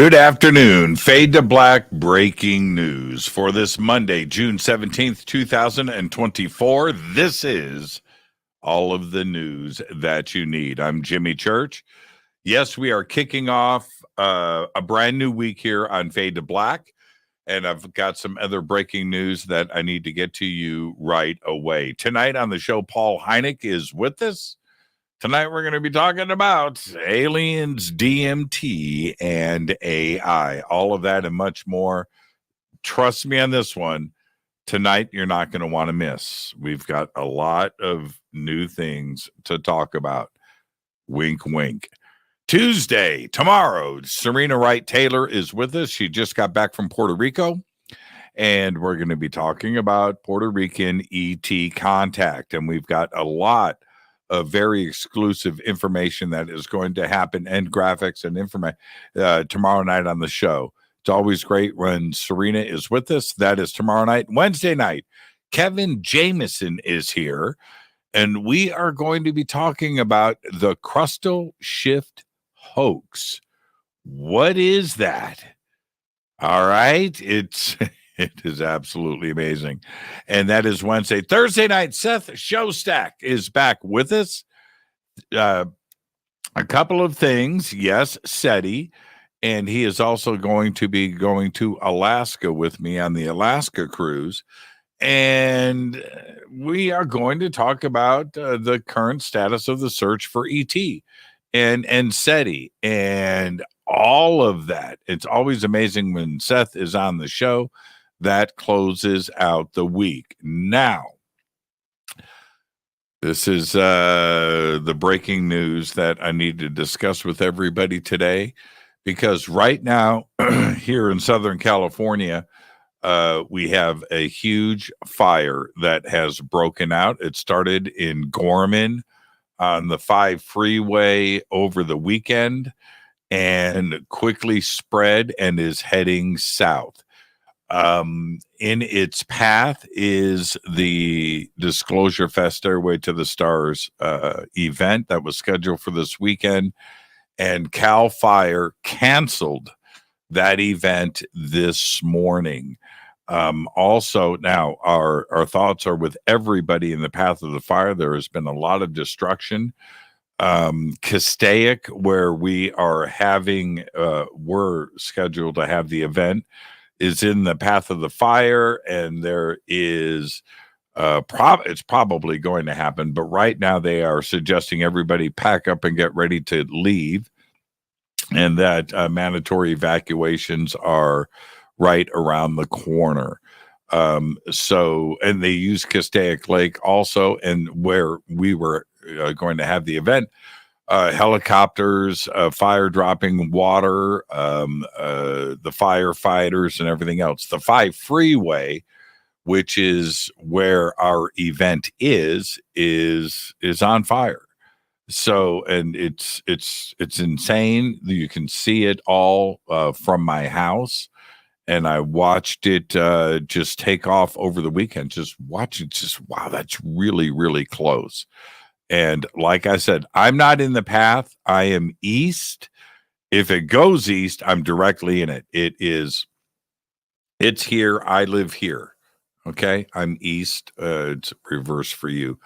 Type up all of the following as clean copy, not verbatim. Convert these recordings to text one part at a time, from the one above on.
Good afternoon. Fade to Black breaking news for this Monday, June 17th, 2024. This is all of the news that you need. I'm Jimmy Church. Yes, we are kicking off a brand new week here on Fade to Black, and I've got some other breaking news that I need to get to you right away. Tonight on the show, Paul Hynek is with us. Tonight, we're going to be talking about aliens, DMT, and AI. All of that and much more. Trust me on this one. Tonight, you're not going to want to miss. We've got a lot of new things to talk about. Wink, wink. Tuesday, tomorrow, Serena Wright Taylor is with us. She just got back from Puerto Rico. And we're going to be talking about Puerto Rican ET contact. And we've got a lot of very exclusive information that is going to happen, and graphics and information tomorrow night on the show. It's always great when Serena is with us. That is tomorrow night. Wednesday night, Kevin Jameson is here, and we are going to be talking about the crustal shift hoax. What is that? All right. It is absolutely amazing. And that is Wednesday. Thursday night, Seth Showstack is back with us. A couple of things. Yes, SETI. And he is also going to be going to Alaska with me on the Alaska cruise. And we are going to talk about the current status of the search for ET and SETI and all of that. It's always amazing when Seth is on the show. That closes out the week. Now, this is the breaking news that I need to discuss with everybody today, because right now here in Southern California, we have a huge fire that has broken out. It started in Gorman on the 5 freeway over the weekend and quickly spread and is heading south. In its path is the DisclosureFest Stairway to the Stars event that was scheduled for this weekend, and Cal Fire canceled that event this morning. Also, now our thoughts are with everybody in the path of the fire. There has been a lot of destruction. Castaic, where we are having, we're scheduled to have the event, is in the path of the fire, and there is it's probably going to happen, but right now they are suggesting everybody pack up and get ready to leave, and that mandatory evacuations are right around the corner. So, and they use Castaic Lake also, and where we were going to have the event, helicopters, fire dropping water, the firefighters and everything else. The 5 freeway, which is where our event is on fire. So, and it's insane. You can see it all from my house. And I watched it just take off over the weekend. Just watch it. Just, wow, that's really, really close. And like I said, I'm not in the path. I am east. If it goes east, I'm directly in it. It's here. I live here. Okay. I'm east. It's reverse for you.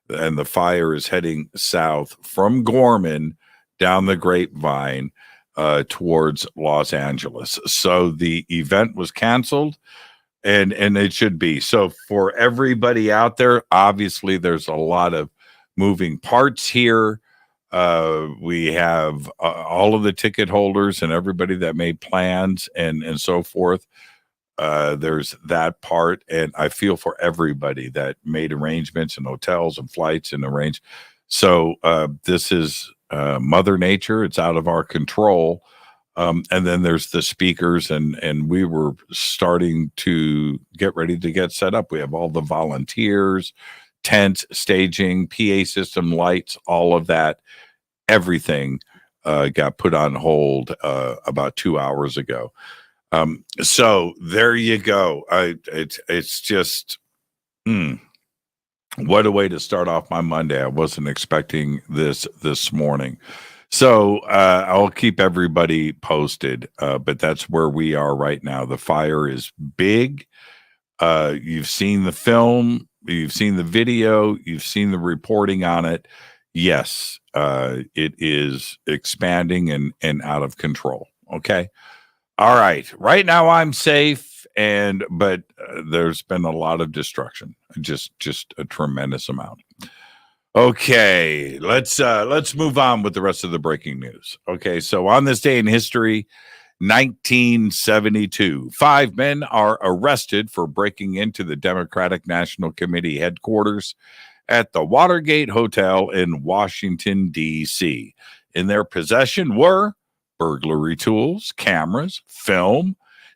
And the fire is heading south from Gorman down the Grapevine towards Los Angeles. So the event was canceled, and it should be. So for everybody out there, obviously there's a lot of moving parts here. We have all of the ticket holders and everybody that made plans and so forth. There's that part, and I feel for everybody that made arrangements and hotels and flights and arranged. So this is Mother Nature. It's out of our control. And then there's the speakers, and we were starting to get ready to get set up. We have all the volunteers, tents, staging, PA system, lights, all of that. Everything got put on hold about 2 hours ago. So there you go. It's just, what a way to start off my Monday. I wasn't expecting this morning. So I'll keep everybody posted, but that's where we are right now. The fire is big. You've seen the film, you've seen the video, you've seen the reporting on it. Yes, it is expanding and out of control. Okay. All right. Right now I'm safe, but there's been a lot of destruction, just a tremendous amount. Okay, let's move on with the rest of the breaking news. Okay, so on this day in history, 1972, 5 men are arrested for breaking into the Democratic National Committee headquarters at the Watergate Hotel in Washington, D.C. In their possession were burglary tools, cameras, film,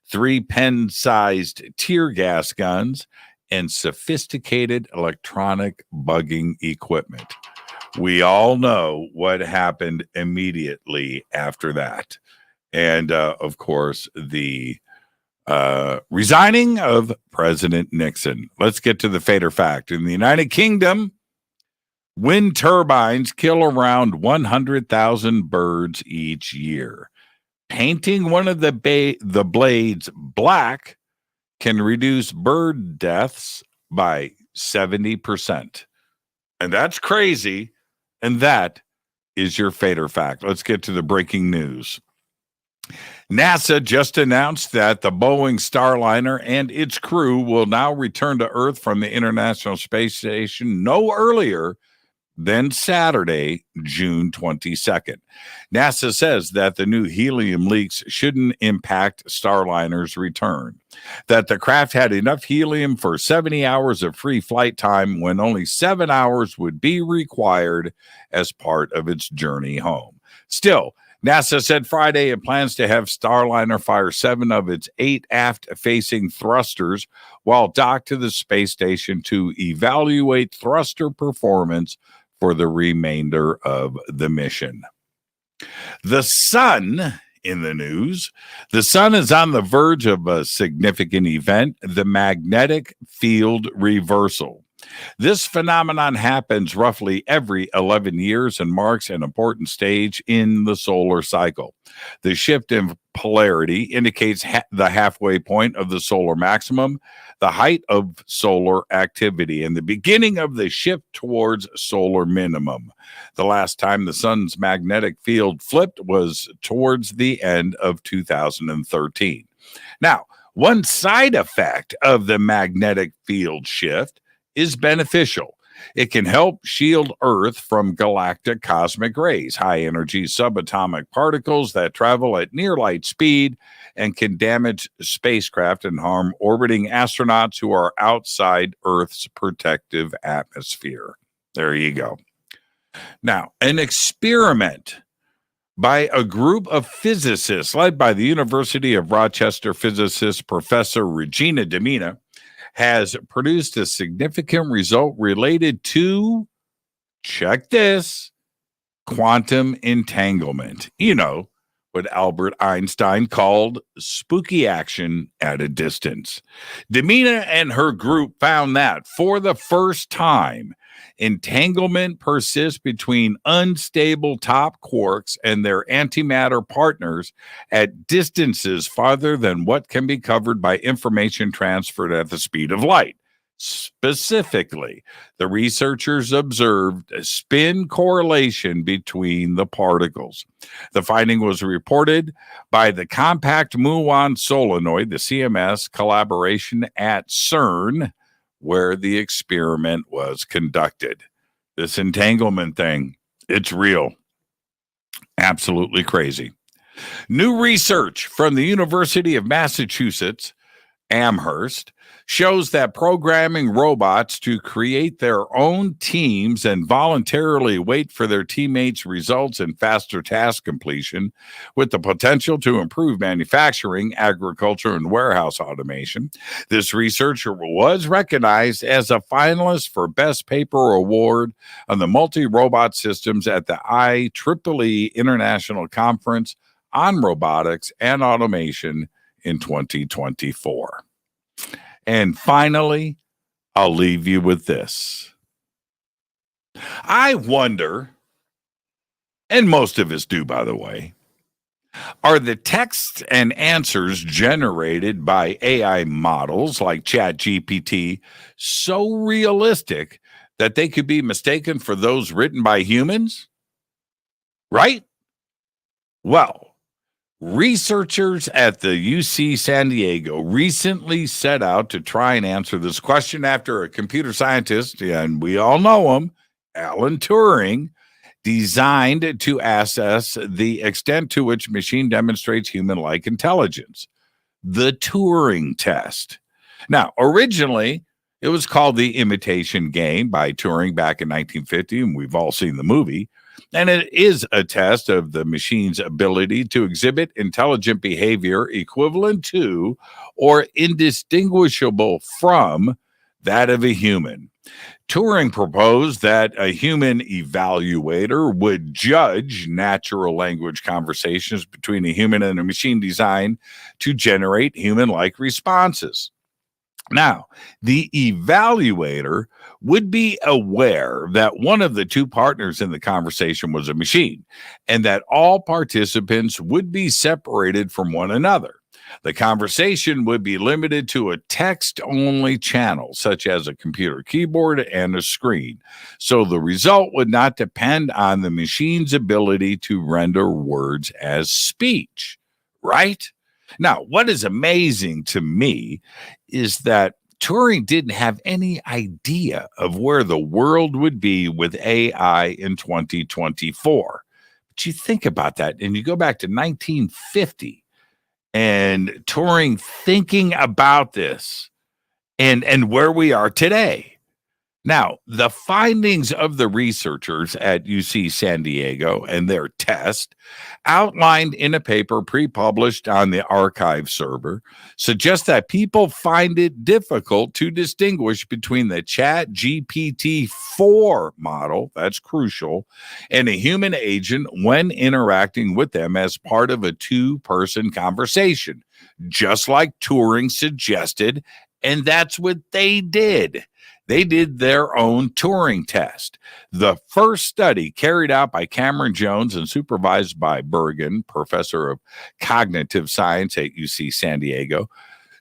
3 pen-sized tear gas guns, and sophisticated electronic bugging equipment. We all know what happened immediately after that. And, of course, the resigning of President Nixon. Let's get to the fader fact. In the United Kingdom, wind turbines kill around 100,000 birds each year. Painting one of the blades black can reduce bird deaths by 70%. And that's crazy. And that is your fader fact. Let's get to the breaking news. NASA just announced that the Boeing Starliner and its crew will now return to Earth from the International Space Station no earlier than Saturday, June 22nd. NASA says that the new helium leaks shouldn't impact Starliner's return, that the craft had enough helium for 70 hours of free flight time when only 7 hours would be required as part of its journey home. Still, NASA said Friday it plans to have Starliner fire 7 of its 8 aft-facing thrusters while docked to the space station to evaluate thruster performance for the remainder of the mission. The sun in the news. The sun is on the verge of a significant event, the magnetic field reversal. This phenomenon happens roughly every 11 years and marks an important stage in the solar cycle. The shift in polarity indicates the halfway point of the solar maximum, the height of solar activity, and the beginning of the shift towards solar minimum. The last time the sun's magnetic field flipped was towards the end of 2013. Now, one side effect of the magnetic field shift is beneficial. It can help shield Earth from galactic cosmic rays, high-energy subatomic particles that travel at near-light speed and can damage spacecraft and harm orbiting astronauts who are outside Earth's protective atmosphere. There you go. Now, an experiment by a group of physicists led by the University of Rochester physicist Professor Regina Demina has produced a significant result related to, check this, quantum entanglement. You know, what Albert Einstein called spooky action at a distance. Demina and her group found that for the first time, entanglement persists between unstable top quarks and their antimatter partners at distances farther than what can be covered by information transferred at the speed of light. Specifically, the researchers observed a spin correlation between the particles. The finding was reported by the Compact Muon Solenoid, the CMS collaboration at CERN, where the experiment was conducted. This entanglement thing, it's real. Absolutely crazy. New research from the University of Massachusetts, Amherst, shows that programming robots to create their own teams and voluntarily wait for their teammates results in faster task completion, with the potential to improve manufacturing, agriculture, and warehouse automation. This researcher was recognized as a finalist for Best Paper Award on the Multi-Robot Systems at the IEEE International Conference on Robotics and Automation in 2024. And finally, I'll leave you with this. I wonder, and most of us do, by the way, are the texts and answers generated by AI models like ChatGPT so realistic that they could be mistaken for those written by humans? Right? Well, researchers at the UC San Diego recently set out to try and answer this question after a computer scientist, and we all know him, Alan Turing, designed to assess the extent to which machine demonstrates human-like intelligence, the Turing test. Now, originally, it was called the Imitation Game by Turing back in 1950, and we've all seen the movie. And it is a test of the machine's ability to exhibit intelligent behavior equivalent to or indistinguishable from that of a human. Turing proposed that a human evaluator would judge natural language conversations between a human and a machine designed to generate human-like responses. Now, the evaluator would be aware that one of the two partners in the conversation was a machine, and that all participants would be separated from one another. The conversation would be limited to a text-only channel, such as a computer keyboard and a screen. So the result would not depend on the machine's ability to render words as speech, right? Now, what is amazing to me is that Turing didn't have any idea of where the world would be with AI in 2024. But you think about that, and you go back to 1950, and Turing thinking about this and where we are today. Now, the findings of the researchers at UC San Diego and their test, outlined in a paper pre-published on the archive server, suggest that people find it difficult to distinguish between the ChatGPT-4 model, that's crucial, and a human agent when interacting with them as part of a two-person conversation, just like Turing suggested, and that's what they did. They did their own Turing test. The first study, carried out by Cameron Jones and supervised by Bergen, professor of cognitive science at UC San Diego,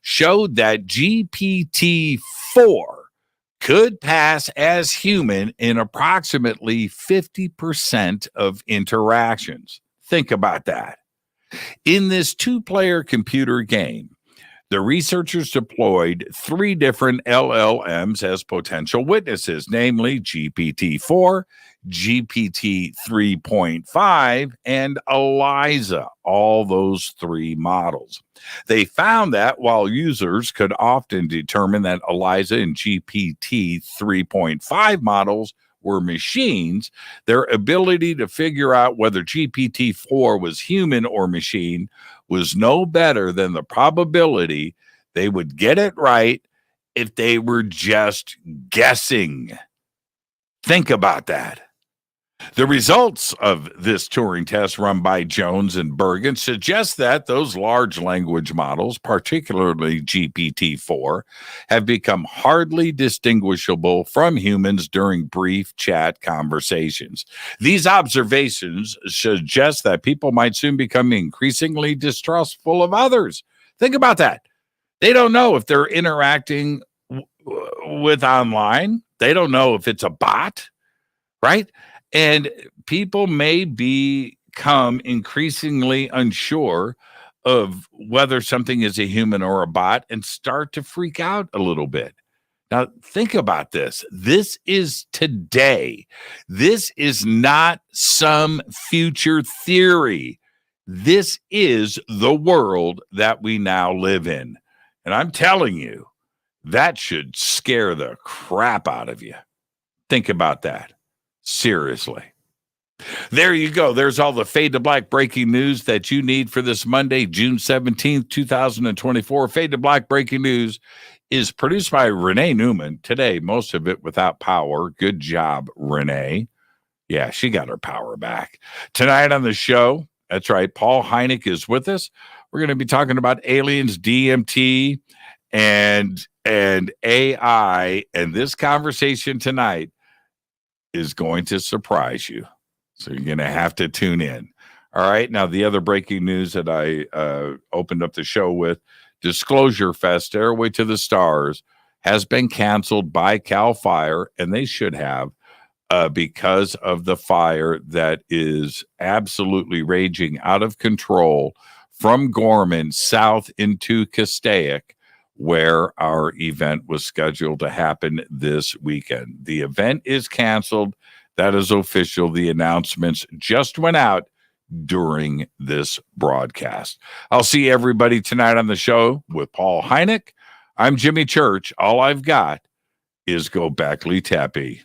showed that GPT-4 could pass as human in approximately 50% of interactions. Think about that. In this two-player computer game, the researchers deployed 3 different LLMs as potential witnesses, namely GPT-4, GPT 3.5, and ELIZA, all those 3 models. They found that while users could often determine that ELIZA and GPT 3.5 models were machines, their ability to figure out whether GPT-4 was human or machine was no better than the probability they would get it right if they were just guessing. Think about that. The results of this Turing test run by Jones and Bergen suggest that those large language models, particularly GPT-4, have become hardly distinguishable from humans during brief chat conversations. These observations suggest that people might soon become increasingly distrustful of others. Think about that. They don't know if they're interacting with online. They don't know if it's a bot, right? And people may become increasingly unsure of whether something is a human or a bot and start to freak out a little bit. Now, think about this. This is today. This is not some future theory. This is the world that we now live in. And I'm telling you, that should scare the crap out of you. Think about that. Seriously. There you go. There's all the Fade to Black breaking news that you need for this Monday, June 17th, 2024. Fade to Black breaking news is produced by Renee Neumann. Today, most of it without power. Good job, Renee. Yeah, she got her power back. Tonight on the show, that's right, Paul Hynek is with us. We're going to be talking about aliens, DMT, and AI. And this conversation tonight is going to surprise you. So you're going to have to tune in. All right. Now, the other breaking news that I opened up the show with, DisclosureFest, Stairway to the Stars, has been canceled by CAL FIRE, and they should have, because of the fire that is absolutely raging out of control from Gorman south into Castaic, where our event was scheduled to happen this weekend. The event is canceled. That is official. The announcements just went out during this broadcast. I'll see everybody tonight on the show with Paul Hynek. I'm Jimmy Church. All I've got is go Backley Tappy.